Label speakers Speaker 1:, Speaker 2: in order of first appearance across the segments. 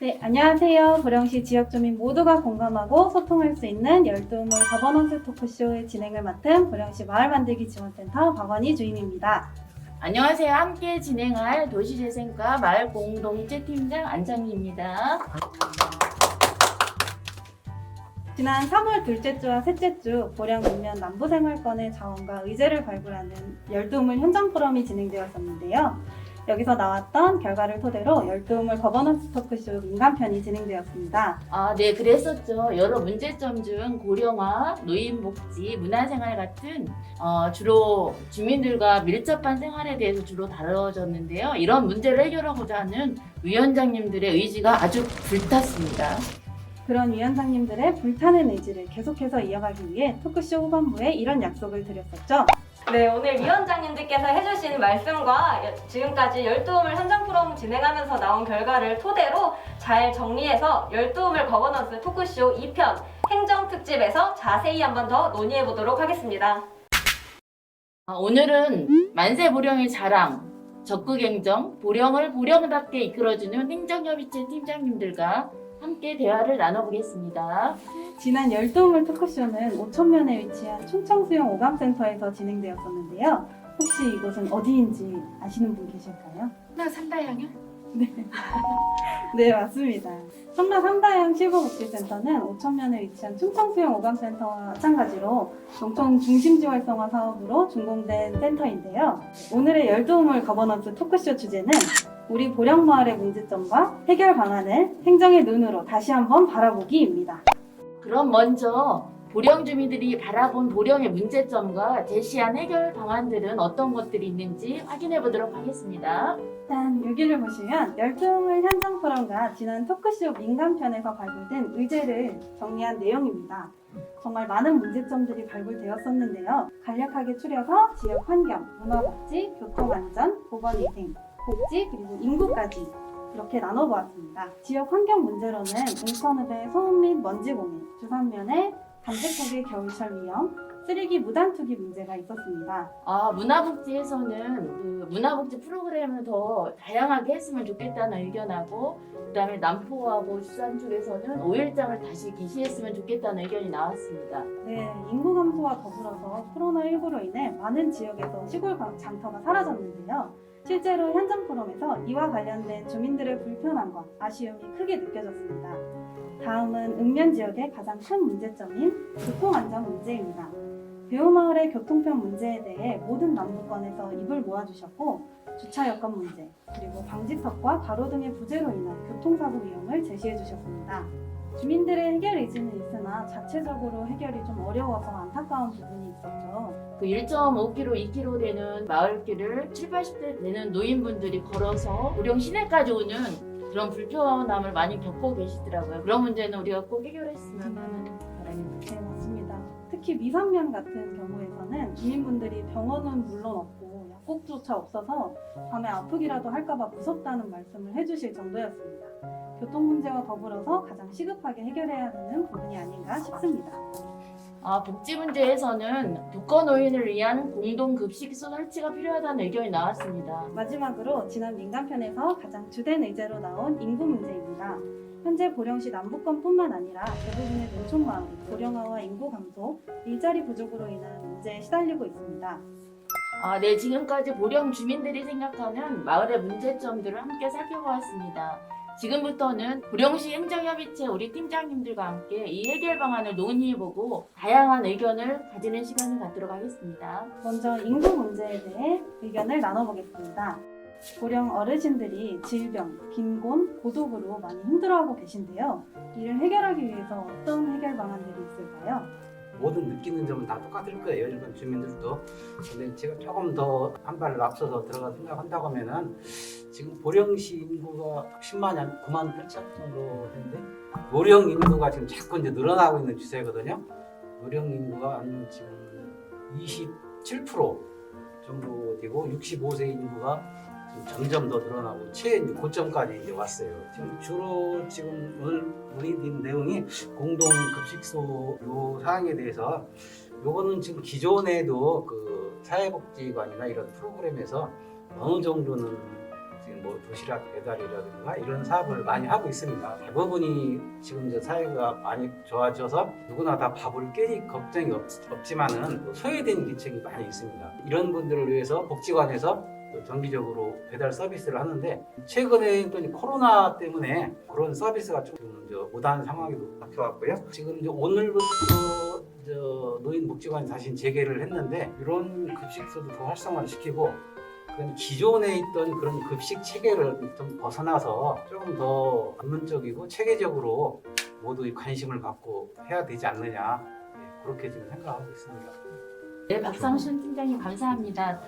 Speaker 1: 네, 안녕하세요. 보령시 지역 주민 모두가 공감하고 소통할 수 있는 열두물 거버넌스 토크쇼의 진행을 맡은 보령시 마을만들기 지원센터 박원희 주임입니다.
Speaker 2: 안녕하세요. 함께 진행할 도시재생과 마을공동체팀장 안창희입니다.
Speaker 1: 지난 3월 둘째 주와 셋째 주 보령 읍면 남부생활권의 자원과 의제를 발굴하는 열두물 현장 포럼이 진행되었었는데요. 여기서 나왔던 결과를 토대로 열두물 거버넌스 토크쇼 민간편이 진행되었습니다.
Speaker 2: 네, 그랬었죠. 여러 문제점 중 고령화, 노인복지, 문화생활 같은 주로 주민들과 밀접한 생활에 대해서 주로 다뤄졌는데요. 이런 문제를 해결하고자 하는 위원장님들의 의지가 아주 불탔습니다.
Speaker 1: 그런 위원장님들의 불타는 의지를 계속해서 이어가기 위해 토크쇼 후반부에 이런 약속을 드렸었죠.
Speaker 3: 네, 오늘 위원장님들께서 해주신 말씀과 지금까지 열두우물 현장 포럼 진행하면서 나온 결과를 토대로 잘 정리해서 열두우물 거버넌스 토크쇼 2편 행정특집에서 자세히 한번 더 논의해보도록 하겠습니다.
Speaker 2: 오늘은 만세 보령의 자랑, 적극행정, 보령을 보령답게 이끌어주는 행정협의체 팀장님들과 함께 대화를 나눠보겠습니다.
Speaker 1: 지난 열두물 토크쇼는 오천면에 위치한 충청수영 오감센터에서 진행되었었는데요. 혹시 이곳은 어디인지 아시는 분 계실까요?
Speaker 2: 나 산다양요?
Speaker 1: 네, 맞습니다. 성남 삼다양 실버복지센터는 오천면에 위치한 충청수영 오감센터와 마찬가지로 농촌 중심지 활성화 사업으로 준공된 센터인데요. 오늘의 열두물 거버넌스 토크쇼 주제는 우리 보령마을의 문제점과 해결 방안을 행정의 눈으로 다시 한번 바라보기입니다.
Speaker 2: 그럼 먼저 보령 주민들이 바라본 보령의 문제점과 제시한 해결 방안들은 어떤 것들이 있는지 확인해 보도록 하겠습니다.
Speaker 1: 일단 여기를 보시면 열두물 현장 포럼과 지난 토크쇼 민간편에서 발굴된 의제를 정리한 내용입니다. 정말 많은 문제점들이 발굴되었었는데요. 간략하게 추려서 지역 환경, 문화복지, 교통안전, 보건위생, 복지 그리고 인구까지 이렇게 나눠보았습니다. 지역 환경 문제로는 동천읍의 소음 및 먼지 공해, 주산면의 단체국의 겨울철 위험, 쓰레기 무단 투기 문제가 있었습니다.
Speaker 2: 문화복지에서는 그 문화복지 프로그램을 더 다양하게 했으면 좋겠다는 의견하고, 그다음에 남포하고 수산 쪽에서는 5일장을 다시 개시했으면 좋겠다는 의견이 나왔습니다.
Speaker 1: 네, 인구 감소와 더불어서 코로나19로 인해 많은 지역에서 시골 장터가 사라졌는데요. 실제로 현장 포럼에서 이와 관련된 주민들의 불편함과 아쉬움이 크게 느껴졌습니다. 다음은 읍면 지역의 가장 큰 문제점인 교통안전 문제입니다. 배우마을의 교통편 문제에 대해 모든 남부권에서 입을 모아주셨고 주차 여건 문제, 그리고 방지턱과 가로등의 부재로 인한 교통사고 위험을 제시해 주셨습니다. 주민들의 해결 의지는 있으나 자체적으로 해결이 좀 어려워서 안타까운 부분이 있었죠.
Speaker 2: 그 1.5km, 2km 되는 마을길을 7, 80대 되는 노인분들이 걸어서 보령 시내까지 오는 그런 불편함을 많이 겪고 계시더라고요. 그런 문제는 우리가 꼭 해결했으면 하는 바람입니다.
Speaker 1: 네, 맞습니다. 특히 미상면 같은 경우에서는 주민분들이 병원은 물론 없고 약국조차 없어서 밤에 아프기라도 할까봐 무섭다는 말씀을 해주실 정도였습니다. 교통 문제와 더불어서 가장 시급하게 해결해야 하는 부분이 아닌가 싶습니다.
Speaker 2: 복지 문제에서는 독거노인을 위한 공동급식소 설치가 필요하다는 의견이 나왔습니다.
Speaker 1: 마지막으로 지난 민간편에서 가장 주된 의제로 나온 인구 문제입니다. 현재 보령시 남부권뿐만 아니라 대부분의 농촌마을이 고령화와 인구 감소, 일자리 부족으로 인한 문제에 시달리고 있습니다.
Speaker 2: 네, 지금까지 보령 주민들이 생각하는 마을의 문제점들을 함께 살펴보았습니다. 지금부터는 보령시 행정협의체 우리 팀장님들과 함께 이 해결 방안을 논의해보고 다양한 의견을 가지는 시간을 갖도록 하겠습니다.
Speaker 1: 먼저 인구 문제에 대해 의견을 나눠보겠습니다. 보령 어르신들이 질병, 빈곤, 고독으로 많이 힘들어하고 계신데요. 이를 해결하기 위해서 어떤 해결 방안들이 있을까요?
Speaker 4: 모든 느끼는 점은 다 똑같을 거예요. 일반 주민들도. 근데 제가 조금 더 한 발을 앞서서 들어가 생각한다고 하면은 지금 보령시 인구가 10만이 한 9만 8천 정도 되는데 노령 인구가 지금 자꾸 이제 늘어나고 있는 추세거든요. 노령 인구가 한 지금 27% 정도 되고 65세 인구가 점점 더 늘어나고 최고점까지 이제 왔어요. 지금 주로 지금 오늘 논의된 내용이 공동급식소 요 사항에 대해서 요거는 지금 기존에도 그 사회복지관이나 이런 프로그램에서 어느 정도는 지금 뭐 도시락 배달이라든가 이런 사업을 많이 하고 있습니다. 대부분이 지금 이제 사회가 많이 좋아져서 누구나 다 밥을 깰 걱정이 없지만은 소외된 계층이 많이 있습니다. 이런 분들을 위해서 복지관에서 또 정기적으로 배달 서비스를 하는데 최근에 또 코로나 때문에 그런 서비스가 좀 못하는 상황이 바뀌어왔고요. 지금 이제 오늘부터 노인복지관이 다시 재개를 했는데 이런 급식소도 더 활성화를 시키고 그런 기존에 있던 그런 급식 체계를 좀 벗어나서 조금 더 전문적이고 체계적으로 모두 관심을 갖고 해야 되지 않느냐 그렇게 지금 생각하고 있습니다.
Speaker 2: 네, 박상순 팀장님 감사합니다.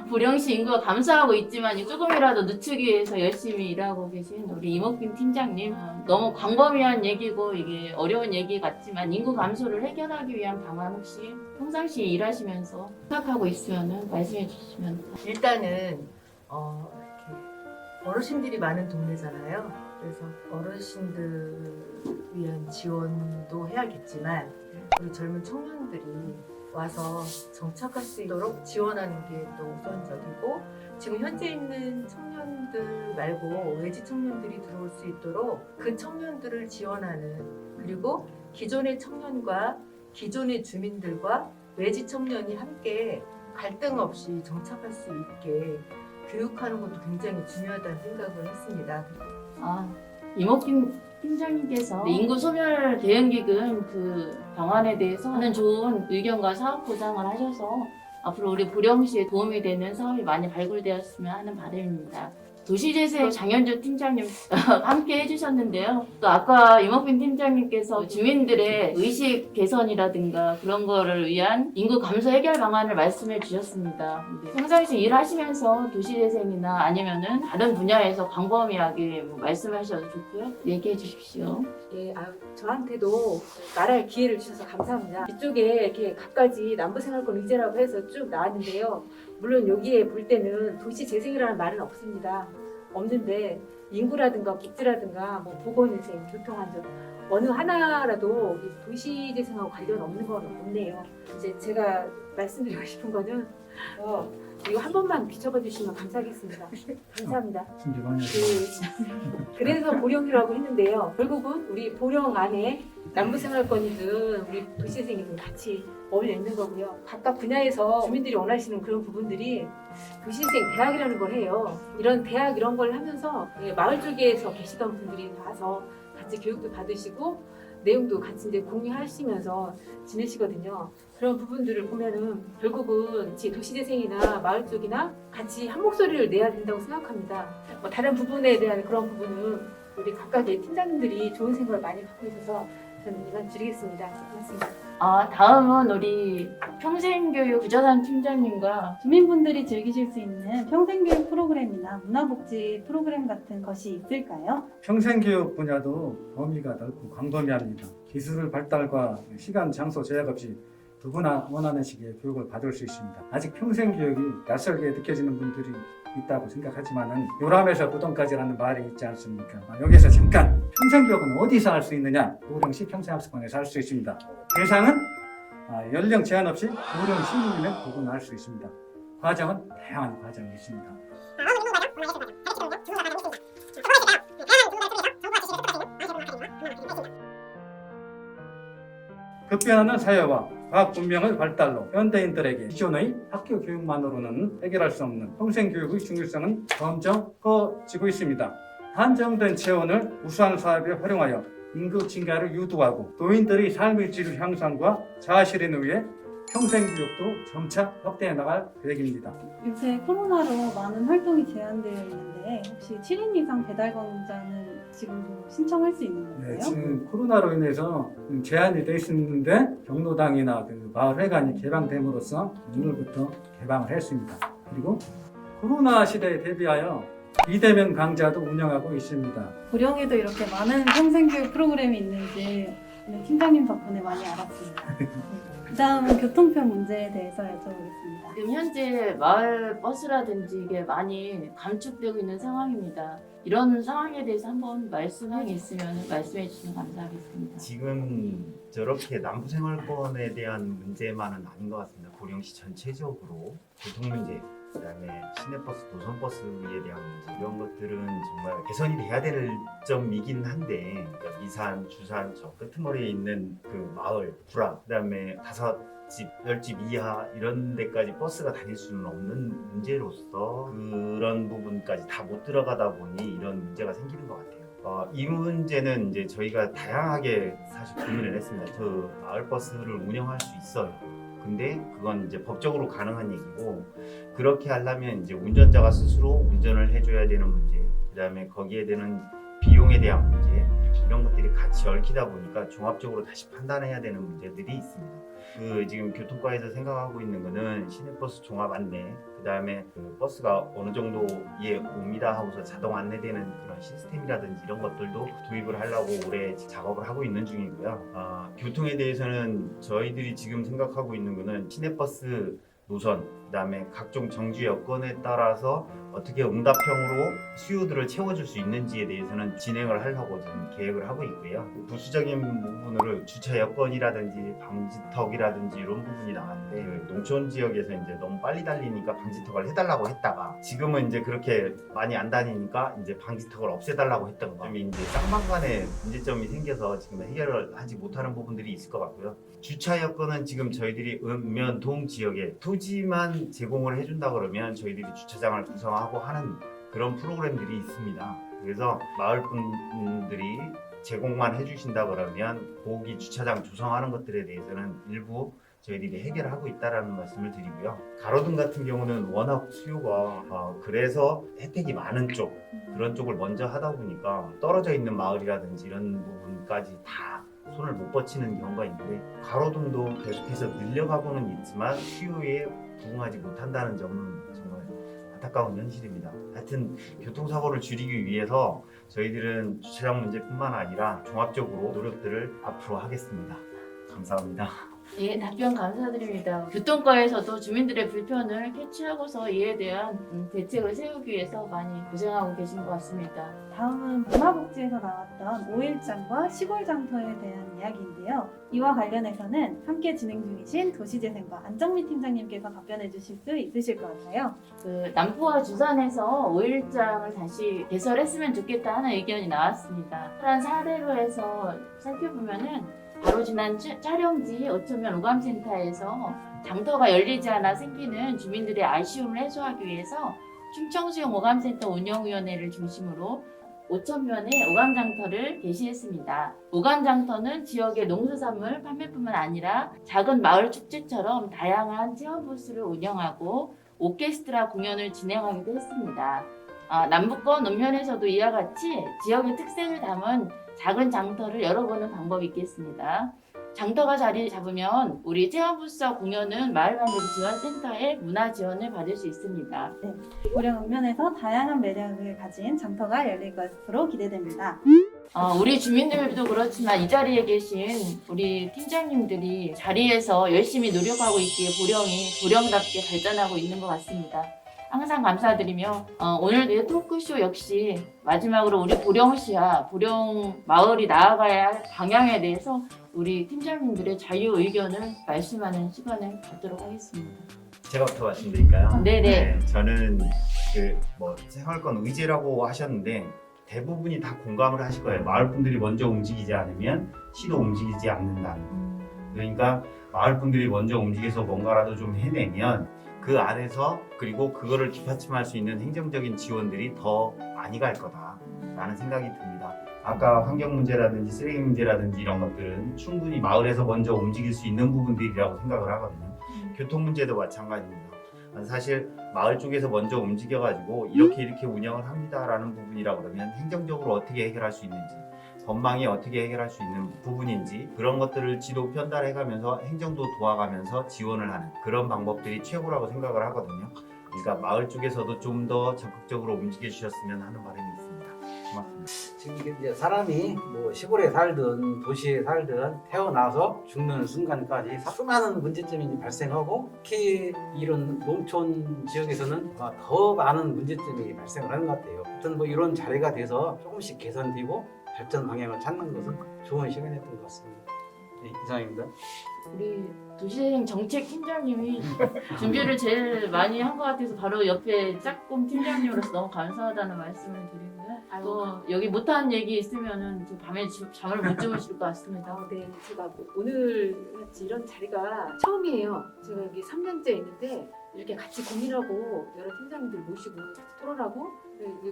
Speaker 2: 보령시 인구가 감소하고 있지만 조금이라도 늦추기 위해서 열심히 일하고 계신 우리 이목빈 팀장님, 너무 광범위한 얘기고 이게 어려운 얘기 같지만 인구 감소를 해결하기 위한 방안 혹시 평상시에 일하시면서 생각하고 있으면 말씀해 주시면.
Speaker 5: 일단은 이렇게 어르신들이 많은 동네잖아요. 그래서 어르신들 위한 지원도 해야겠지만 우리 젊은 청년들이 와서 정착할 수 있도록 지원하는 게 또 우선적이고, 지금 현재 있는 청년들 말고 외지 청년들이 들어올 수 있도록 그 청년들을 지원하는, 그리고 기존의 청년과 기존의 주민들과 외지 청년이 함께 갈등 없이 정착할 수 있게 교육하는 것도 굉장히 중요하다는 생각을 했습니다.
Speaker 2: 이목빈 팀장님께서 인구 소멸 대응기금 그 방안에 대해서 하는 좋은 의견과 사업 보장을 하셔서 앞으로 우리 보령시에 도움이 되는 사업이 많이 발굴되었으면 하는 바람입니다. 도시재생 장현주 팀장님 함께 해주셨는데요. 또 아까 이목빈 팀장님께서 주민들의 의식 개선이라든가 그런 거를 위한 인구 감소 해결 방안을 말씀해 주셨습니다. 평상시 일하시면서 도시재생이나 아니면은 다른 분야에서 광범위하게 말씀하셔도 좋고요. 얘기해 주십시오.
Speaker 6: 예, 저한테도 말할 기회를 주셔서 감사합니다. 이쪽에 이렇게 갖가지 남부생활권 의제라고 해서 쭉 나왔는데요. 물론 여기에 볼 때는 도시재생이라는 말은 없는데 인구라든가 복지라든가 뭐 보건위생, 교통안전 어느 하나라도 이 도시재생하고 관련 없는 건 없네요. 이제 제가 말씀드리고 싶은 거는 이거 한 번만 비춰봐 주시면 감사하겠습니다. 감사합니다. 그래서 보령이라고 했는데요. 결국은 우리 보령 안에 남부생활권이든 우리 도시재생이든 같이 어울려 있는 거고요. 각각 분야에서 주민들이 원하시는 그런 부분들이 도시재생 대학이라는 걸 해요. 이런 대학 이런 걸 하면서 마을 쪽에서 계시던 분들이 와서 같이 교육도 받으시고 내용도 같이 이제 공유하시면서 지내시거든요. 그런 부분들을 보면은 결국은 도시재생이나 마을 쪽이나 같이 한 목소리를 내야 된다고 생각합니다. 뭐 다른 부분에 대한 그런 부분은 우리 각각의 팀장님들이 좋은 생각을 많이 갖고 있어서 저는 이만 드리겠습니다. 고맙습니다.
Speaker 2: 다음은 우리 평생교육 구자산 팀장님과
Speaker 1: 주민분들이 즐기실 수 있는 평생교육 프로그램이나 문화복지 프로그램 같은 것이 있을까요?
Speaker 7: 평생교육 분야도 범위가 넓고 광범위합니다. 기술의 발달과 시간, 장소 제약 없이 누구나 원하는 시기에 교육을 받을 수 있습니다. 아직 평생교육이 낯설게 느껴지는 분들이 있다고 생각하지만은 요람에서 부동까지라는 말이 있지 않습니까? 여기서 잠깐 평생교육은 어디서 할 수 있느냐? 보령시 평생학습관에서 할 수 있습니다. 대상은 연령 제한 없이 보령 시민이면 누구나 할 수 있습니다. 과정은 다양한 과정이 있습니다. 급변하는 사회와 과학 문명의 발달로 현대인들에게 기존의 학교 교육만으로는 해결할 수 없는 평생교육의 중요성은 점점 커지고 있습니다. 한정된 재원을 우수한 사업에 활용하여 인구 증가를 유도하고 노인들의 삶의 질 향상과 자아실현을 위해 평생교육도 점차 확대해 나갈 계획입니다.
Speaker 1: 요새 코로나로 많은 활동이 제한되어 있는데 혹시 7인 이상 배달 권자는 지금도 신청할 수 있는 건가요?
Speaker 7: 네, 지금 코로나로 인해서 제한이 되어 있는데 경로당이나 그 마을회관이 개방됨으로써 오늘부터 개방을 했습니다. 그리고 코로나 시대에 대비하여 비대면 강좌도 운영하고 있습니다.
Speaker 1: 보령에도 이렇게 많은 평생교육 프로그램이 있는지 오늘 팀장님 덕분에 많이 알았습니다. 그 다음은 교통편 문제에 대해서 여쭤보겠습니다.
Speaker 2: 지금 현재 마을 버스라든지 이게 많이 감축되고 있는 상황입니다. 이런 상황에 대해서 한번 말씀이 있으면 말씀해 주시면 감사하겠습니다.
Speaker 8: 지금 저렇게 남부생활권에 대한 문제만은 아닌 것 같습니다. 보령시 전체적으로 교통 문제 그다음에 시내버스, 노선버스에 대한 문제 이런 것들은 정말 개선이 돼야 될 점이긴 한데 그러니까 미산, 주산 저 끄트머리에 있는 그 마을, 구라, 그다음에 5집, 10집 이하 이런 데까지 버스가 다닐 수는 없는 문제로서 그런 부분까지 다 못 들어가다 보니 이런 문제가 생기는 것 같아요. 이 문제는 이제 저희가 다양하게 사실 고민을 했습니다. 저 마을버스를 운영할 수 있어요. 근데 그건 이제 법적으로 가능한 얘기고 그렇게 하려면 이제 운전자가 스스로 운전을 해줘야 되는 문제, 그다음에 거기에 되는 비용에 대한 문제 이런 것들이 같이 얽히다 보니까 종합적으로 다시 판단해야 되는 문제들이 있습니다. 그 지금 교통과에서 생각하고 있는 거는 시내버스 종합 안내, 그다음에 그 버스가 어느 정도에 옵니다 하고서 자동 안내되는 그런 시스템이라든지 이런 것들도 도입을 하려고 올해 작업을 하고 있는 중이고요. 교통에 대해서는 저희들이 지금 생각하고 있는 거는 시내버스 노선, 그다음에 각종 정지 여건에 따라서 어떻게 응답형으로 수요들을 채워줄 수 있는지에 대해서는 진행을 하려고 지금 계획을 하고 있고요. 부수적인 부분으로 주차 여건이라든지 방지턱이라든지 이런 부분이 나왔는데 그 농촌 지역에서 이제 너무 빨리 달리니까 방지턱을 해달라고 했다가 지금은 이제 그렇게 많이 안 다니니까 이제 방지턱을 없애달라고 했던가 좀 이제 쌍방간에 문제점이 생겨서 지금 해결을 하지 못하는 부분들이 있을 것 같고요. 주차 여건은 지금 저희들이 읍면동 지역에 토지만 제공을 해준다 그러면 저희들이 주차장을 구성하고 하는 그런 프로그램들이 있습니다. 그래서 마을 분들이 제공만 해주신다 그러면 거기 주차장 조성하는 것들에 대해서는 일부 저희들이 해결하고 있다라는 말씀을 드리고요. 가로등 같은 경우는 워낙 수요가 그래서 혜택이 많은 쪽 그런 쪽을 먼저 하다 보니까 떨어져 있는 마을이라든지 이런 부분까지 다 손을 못 뻗치는 경우가 있는데 가로등도 계속해서 늘려가고는 있지만 수요에 부응하지 못한다는 점은 정말 안타까운 현실입니다. 하여튼 교통사고를 줄이기 위해서 저희들은 주차장 문제뿐만 아니라 종합적으로 노력들을 앞으로 하겠습니다. 감사합니다.
Speaker 2: 예, 답변 감사드립니다. 교통과에서도 주민들의 불편을 캐치하고서 이에 대한 대책을 세우기 위해서 많이 고생하고 계신 것 같습니다.
Speaker 1: 다음은 문화복지에서 나왔던 5일장과 시골장터에 대한 이야기인데요. 이와 관련해서는 함께 진행 중이신 도시재생과 안정미 팀장님께서 답변해 주실 수 있으실 것 같아요.
Speaker 2: 그 남포와 주산에서 5일장을 다시 개설했으면 좋겠다 하는 의견이 나왔습니다. 한 사례로 해서 살펴보면은 바로 지난 촬영지 어천면 오감센터에서 장터가 열리지 않아 생기는 주민들의 아쉬움을 해소하기 위해서 충청수용 오감센터 운영위원회를 중심으로 5천면의 오감장터를 개시했습니다. 오감장터는 지역의 농수산물 판매뿐만 아니라 작은 마을 축제처럼 다양한 체험 부스를 운영하고 오케스트라 공연을 진행하기도 했습니다. 남북권 논면에서도 이와 같이 지역의 특색을 담은 작은 장터를 열어보는 방법이 있겠습니다. 장터가 자리 잡으면 우리 체험부스와 공연은 마을만들기 지원센터의 문화 지원을 받을 수 있습니다.
Speaker 1: 고령 읍면에서 다양한 매력을 가진 장터가 열릴 것으로 기대됩니다.
Speaker 2: 우리 주민들도 그렇지만 이 자리에 계신 우리 팀장님들이 자리에서 열심히 노력하고 있기에 보령이 보령답게 발전하고 있는 것 같습니다. 항상 감사드리며 오늘의 토크쇼 역시 마지막으로 우리 보령시와 보령 마을이 나아가야 할 방향에 대해서 우리 팀장님들의 자유 의견을 말씀하는 시간을 갖도록 하겠습니다.
Speaker 8: 제가부터 말씀드릴까요?
Speaker 2: 네네.
Speaker 8: 저는 그 뭐 생활권 의제라고 하셨는데 대부분이 다 공감을 하실 거예요. 마을 분들이 먼저 움직이지 않으면 시도 움직이지 않는다. 그러니까 마을 분들이 먼저 움직여서 뭔가라도 좀 해내면 그 안에서 그리고 그거를 뒷받침할 수 있는 행정적인 지원들이 더 많이 갈 거다라는 생각이 듭니다. 아까 환경 문제라든지 쓰레기 문제라든지 이런 것들은 충분히 마을에서 먼저 움직일 수 있는 부분들이라고 생각을 하거든요. 교통 문제도 마찬가지입니다. 사실 마을 쪽에서 먼저 움직여가지고 이렇게 운영을 합니다라는 부분이라 그러면 행정적으로 어떻게 해결할 수 있는지 전망이 어떻게 해결할 수 있는 부분인지 그런 것들을 지도 편달해가면서 행정도 도와가면서 지원을 하는 그런 방법들이 최고라고 생각을 하거든요. 그러니까 마을 쪽에서도 좀 더 적극적으로 움직여 주셨으면 하는 바람이 있습니다. 고맙습니다.
Speaker 4: 지금 이게 이제 사람이 뭐 시골에 살든 도시에 살든 태어나서 죽는 순간까지 수많은 문제점이 발생하고 특히 이런 농촌 지역에서는 더 많은 문제점이 발생을 하는 것 같아요. 하여튼 뭐 이런 자리가 돼서 조금씩 개선되고 발전 방향을 찾는 것은 좋은 시간이었던 것 같습니다. 네, 이상입니다.
Speaker 2: 우리 도시재생 정책 팀장님이 준비를 제일 많이 한 것 같아서 바로 옆에 짝꿍 팀장님으로서 너무 감사하다는 말씀을 드리고요. 또 여기 못한 얘기 있으면은 저 밤에 잠을 못 주무실 것 같습니다.
Speaker 6: 네, 제가 오늘 같이 이런 자리가 처음이에요. 제가 여기 3년째 있는데 이렇게 같이 고민하고 여러 팀장님들 모시고 토론하고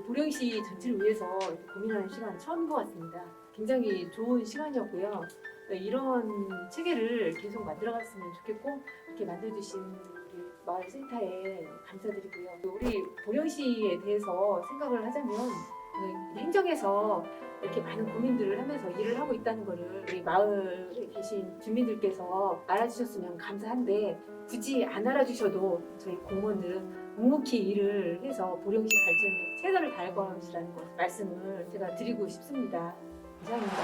Speaker 6: 보령시 전체를 위해서 이렇게 고민하는 시간 처음인 것 같습니다. 굉장히 좋은 시간이었고요. 이런 체계를 계속 만들어갔으면 좋겠고 이렇게 만들어주신 우리 마을센터에 감사드리고요. 우리 보령시에 대해서 생각을 하자면 행정에서 이렇게 많은 고민들을 하면서 일을 하고 있다는 거를 우리 마을에 계신 주민들께서 알아주셨으면 감사한데 굳이 안 알아주셔도 저희 공무원들은 묵묵히 일을 해서 보령시 발전에 최선을 다할 것이라는 것 말씀을 제가 드리고 싶습니다. 이상입니다.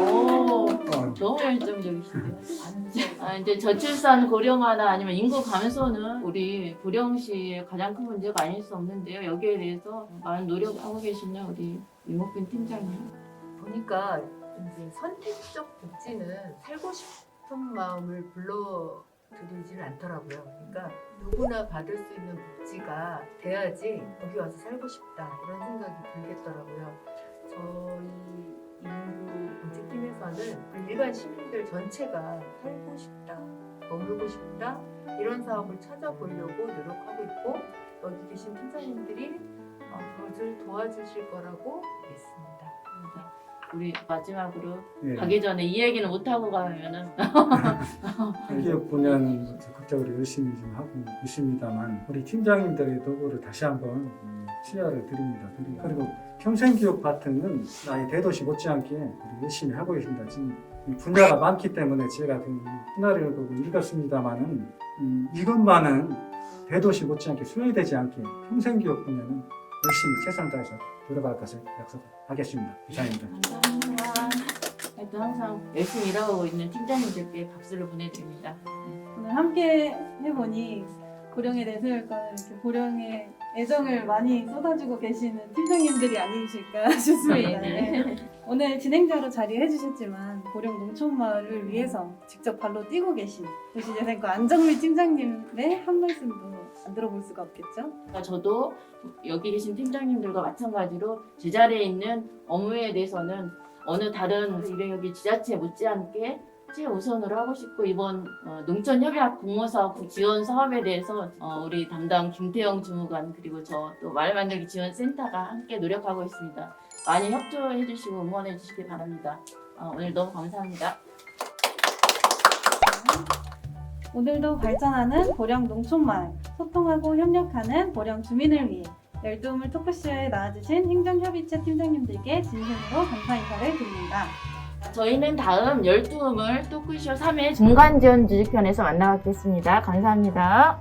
Speaker 2: 오, 너무 열정적이신데요. 이제 저출산 고령화나 아니면 인구 감소는 우리 보령시의 가장 큰 문제가 아닐 수 없는데요. 여기에 대해서 많은 노력하고 계시는 우리 이목빈 팀장님.
Speaker 5: 보니까 이제 선택적 복지는 살고 싶은 마음을 불러들이지는 않더라고요. 그러니까 누구나 받을 수 있는 복지가 돼야지 여기 와서 살고 싶다 이런 생각이 들겠더라고요. 저희 인구 정책팀에서는 일반 시민들 전체가 살고 싶다, 머물고 싶다 이런 사업을 찾아보려고 노력하고 있고 여기 계신 팀장님들이 그것을 도와주실 거라고 믿습니다.
Speaker 2: 우리 마지막으로
Speaker 7: 예.
Speaker 2: 가기 전에 이 얘기는 못 하고 가면은
Speaker 7: 기업 분야는 적극적으로 열심히 좀 하고 있습니다만 우리 팀장님들의 도구를 다시 한번 시야를 드립니다. 그리고 평생교육 파트는 나의 대도시 못지않게 우리 열심히 하고 계십니다. 지금 이 분야가 많기 때문에 제가 그 분야를 보고 읽었습니다만은 이것만은 대도시 못지않게 소외되지 않게 평생교육 분야는 열심히 최선을 다해서 들어갈 것을 약속하겠습니다. 이상입니다.
Speaker 2: 감사합니다. 하여튼 항상 열심히 일하고 있는 팀장님들께 박수를 보내드립니다.
Speaker 1: 오늘 함께 해보니 보령의 내세울과는 이렇게 보령에 애정을 많이 쏟아주고 계시는 팀장님들이 아니실까 싶습니다. 네. 오늘 진행자로 자리해 주셨지만 보령 농촌마을을 위해서 직접 발로 뛰고 계신 도시재생과 안정미 팀장님의 한 말씀도 안 들어볼 수가 없겠죠?
Speaker 2: 저도 여기 계신 팀장님들과 마찬가지로 제자리에 있는 업무에 대해서는 어느 다른 여기 지자체 못지않게 최우선으로 하고 싶고 이번 농촌협약 공모사업 지원 사업에 대해서 우리 담당 김태영 주무관 그리고 저 또 마을만들기 지원센터가 함께 노력하고 있습니다. 많이 협조해 주시고 응원해 주시기 바랍니다. 오늘 너무 감사합니다.
Speaker 1: 오늘도 발전하는 보령 농촌마을, 소통하고 협력하는 보령 주민을 위해 열두우물 토크쇼에 나와주신 행정협의체 팀장님들께 진심으로 감사 인사를 드립니다.
Speaker 2: 저희는 다음 12우물 토크쇼 3회 중간지원 주직편에서 만나뵙겠습니다. 감사합니다.